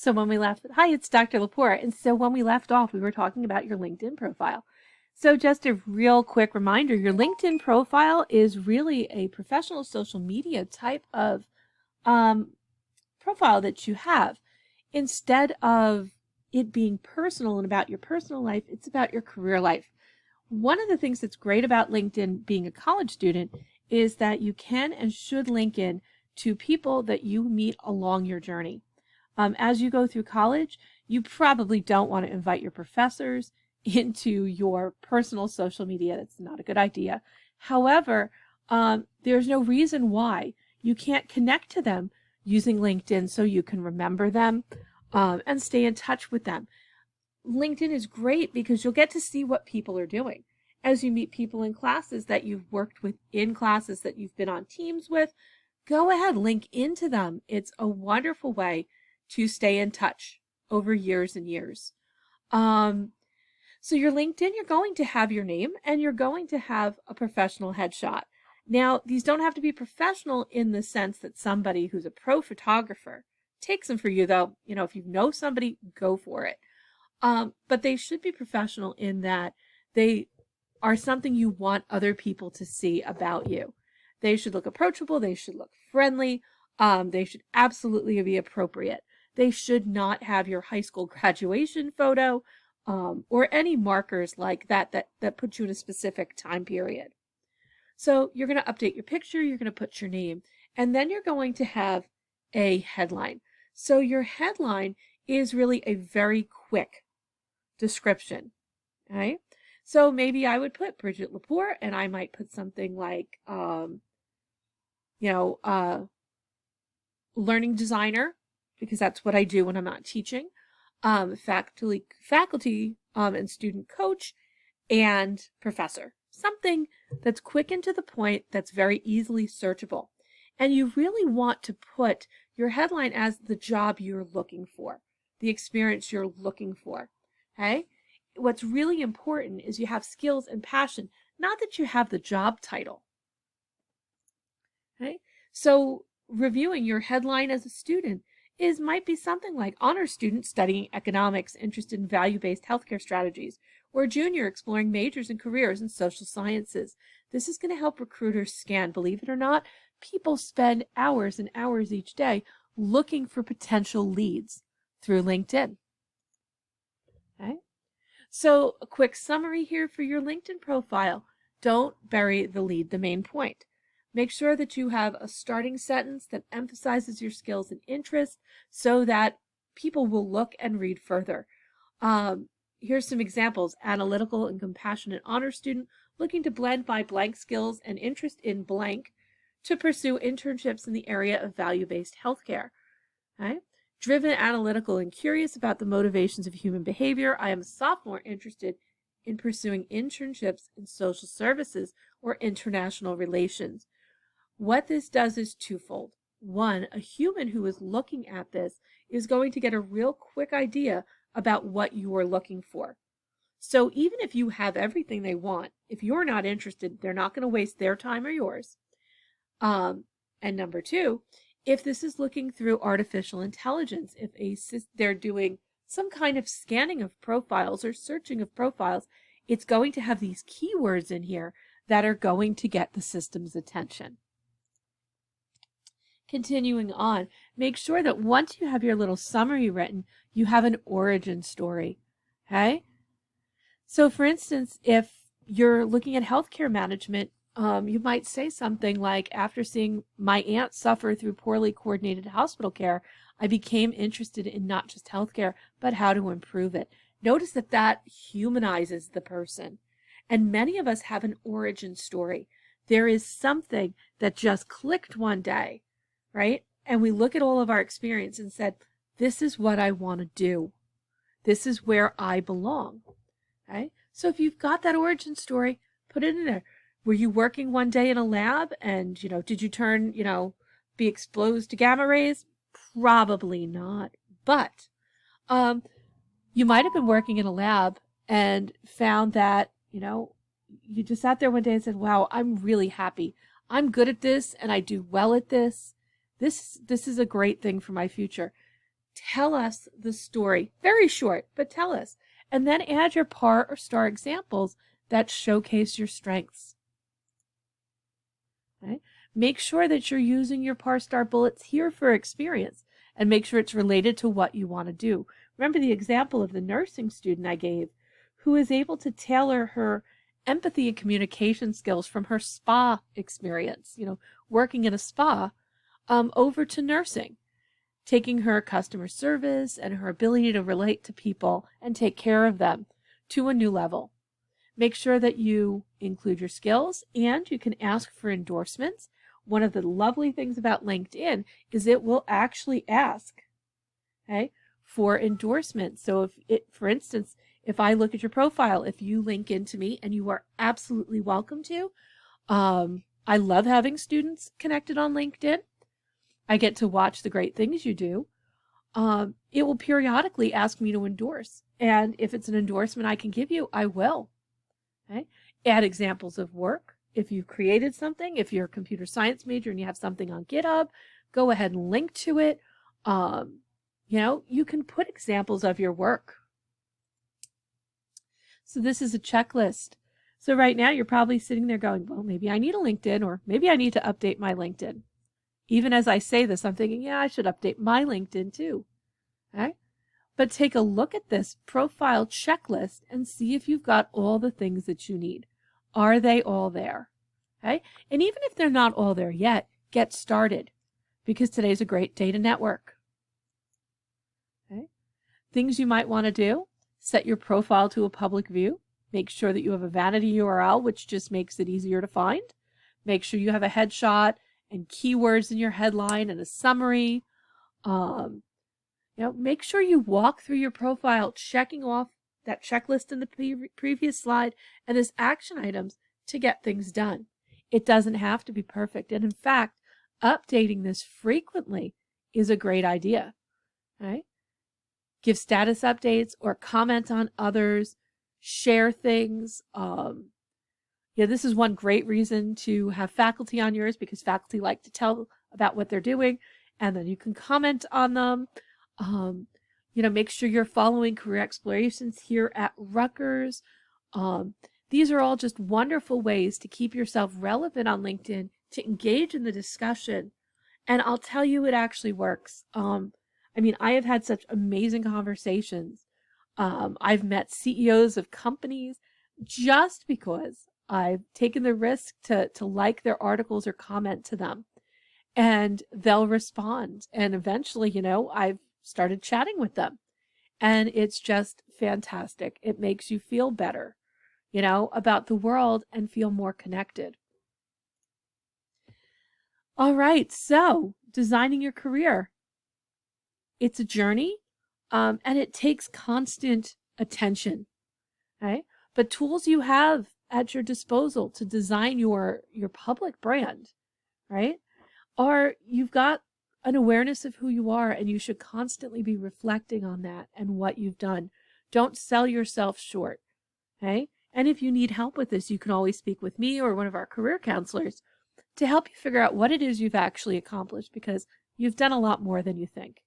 So when we left, hi, it's Dr. Lepore. And so when we left off, we were talking about your LinkedIn profile. So just a real quick reminder, your LinkedIn profile is really a professional social media type of profile that you have. Instead of it being personal and about your personal life, it's about your career life. One of the things that's great about LinkedIn being a college student is that you can and should link in to people that you meet along your journey. As you go through college, you probably don't want to invite your professors into your personal social media. That's not a good idea. However, there's no reason why you can't connect to them using LinkedIn so you can remember them and stay in touch with them. LinkedIn is great because you'll get to see what people are doing. As you meet people in classes that you've worked with, in classes that you've been on teams with, go ahead, link into them. It's a wonderful way to stay in touch over years and years. So your LinkedIn, you're going to have your name and you're going to have a professional headshot. Now, these don't have to be professional in the sense that somebody who's a pro photographer takes them for you, though. You know, if you know somebody, go for it. But they should be professional in that they are something you want other people to see about you. They should look approachable. They should look friendly. They should absolutely be appropriate. They should not have your high school graduation photo or any markers like that put you in a specific time period. So you're going to update your picture. You're going to put your name. And then you're going to have a headline. So your headline is really a very quick description. Right? So maybe I would put Bridget Lepore, and I might put something like, learning designer, because that's what I do when I'm not teaching, faculty and student coach, and professor. Something that's quick and to the point, that's very easily searchable. And you really want to put your headline as the job you're looking for, the experience you're looking for. Okay? What's really important is you have skills and passion, not that you have the job title. Okay? So reviewing your headline as a student might be something like honor student studying economics, interested in value-based healthcare strategies, or junior exploring majors and careers in social sciences. This is going to help recruiters scan. Believe it or not, people spend hours and hours each day looking for potential leads through LinkedIn. Okay? So a quick summary here for your LinkedIn profile. Don't bury the lead, the main point. Make sure that you have a starting sentence that emphasizes your skills and interests so that people will look and read further. Here's some examples. Analytical and compassionate honor student looking to blend my blank skills and interest in blank to pursue internships in the area of value-based healthcare. Okay? Driven, analytical, and curious about the motivations of human behavior, I am a sophomore interested in pursuing internships in social services or international relations. What this does is twofold. One, a human who is looking at this is going to get a real quick idea about what you are looking for. So even if you have everything they want, if you're not interested, they're not going to waste their time or yours. And number two, if this is looking through artificial intelligence, if they're doing some kind of scanning of profiles or searching of profiles, it's going to have these keywords in here that are going to get the system's attention. Continuing on, make sure that once you have your little summary written, you have an origin story. Okay? So for instance, if you're looking at healthcare management, you might say something like, after seeing my aunt suffer through poorly coordinated hospital care, I became interested in not just healthcare, but how to improve it. Notice that that humanizes the person. And many of us have an origin story. There is something that just clicked one day, right? And we look at all of our experience and said, this is what I want to do. This is where I belong. Okay? So if you've got that origin story, put it in there. Were you working one day in a lab and, did you turn, be exposed to gamma rays? Probably not. But you might have been working in a lab and found that, you just sat there one day and said, wow, I'm really happy. I'm good at this and I do well at this. This is a great thing for my future. Tell us the story. Very short, but tell us. And then add your par or star examples that showcase your strengths. Okay? Make sure that you're using your par star bullets here for experience, and make sure it's related to what you want to do. Remember the example of the nursing student I gave, who is able to tailor her empathy and communication skills from her spa experience, working in a spa, over to nursing, taking her customer service and her ability to relate to people and take care of them to a new level. Make sure that you include your skills, and you can ask for endorsements. One of the lovely things about LinkedIn is it will actually ask, for endorsements. So for instance, if I look at your profile, if you link into me, and you are absolutely welcome to, I love having students connected on LinkedIn. I get to watch the great things you do. It will periodically ask me to endorse. And if it's an endorsement I can give you, I will. Okay? Add examples of work. If you've created something, if you're a computer science major and you have something on GitHub, go ahead and link to it. You can put examples of your work. So this is a checklist. So right now you're probably sitting there going, well, maybe I need a LinkedIn, or maybe I need to update my LinkedIn. Even as I say this, I'm thinking, yeah, I should update my LinkedIn too. Okay? But take a look at this profile checklist and see if you've got all the things that you need. Are they all there? Okay? And even if they're not all there yet, get started, because today's a great day to network. Okay? Things you might want to do: set your profile to a public view. Make sure that you have a vanity URL, which just makes it easier to find. Make sure you have a headshot and keywords in your headline and a summary. Make sure you walk through your profile, checking off that checklist in the previous slide and as action items to get things done. It doesn't have to be perfect. And in fact, updating this frequently is a great idea. Right? Give status updates or comment on others, share things. This is one great reason to have faculty on yours, because faculty like to tell about what they're doing, and then you can comment on them. Make sure you're following career explorations here at Rutgers. These are all just wonderful ways to keep yourself relevant on LinkedIn, to engage in the discussion. And I'll tell you, it actually works. I have had such amazing conversations. I've met CEOs of companies just because I've taken the risk to like their articles or comment to them, and they'll respond. And eventually, I've started chatting with them, and it's just fantastic. It makes you feel better, about the world, and feel more connected. All right. So designing your career, it's a journey, and it takes constant attention. Okay? But tools you have at your disposal to design your public brand, right, you've got an awareness of who you are, and you should constantly be reflecting on that and what you've done. Don't sell yourself short. Okay? And if you need help with this, you can always speak with me or one of our career counselors to help you figure out what it is you've actually accomplished, because you've done a lot more than you think.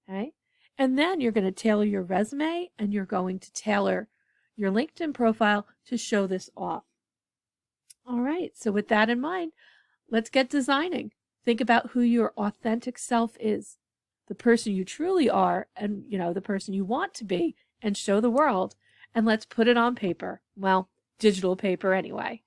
Okay? And then you're going to tailor your resume, and you're going to tailor your LinkedIn profile to show this off. All right. So with that in mind, let's get designing. Think about who your authentic self is, the person you truly are, and, the person you want to be, and show the world. And let's put it on paper. Well, digital paper anyway.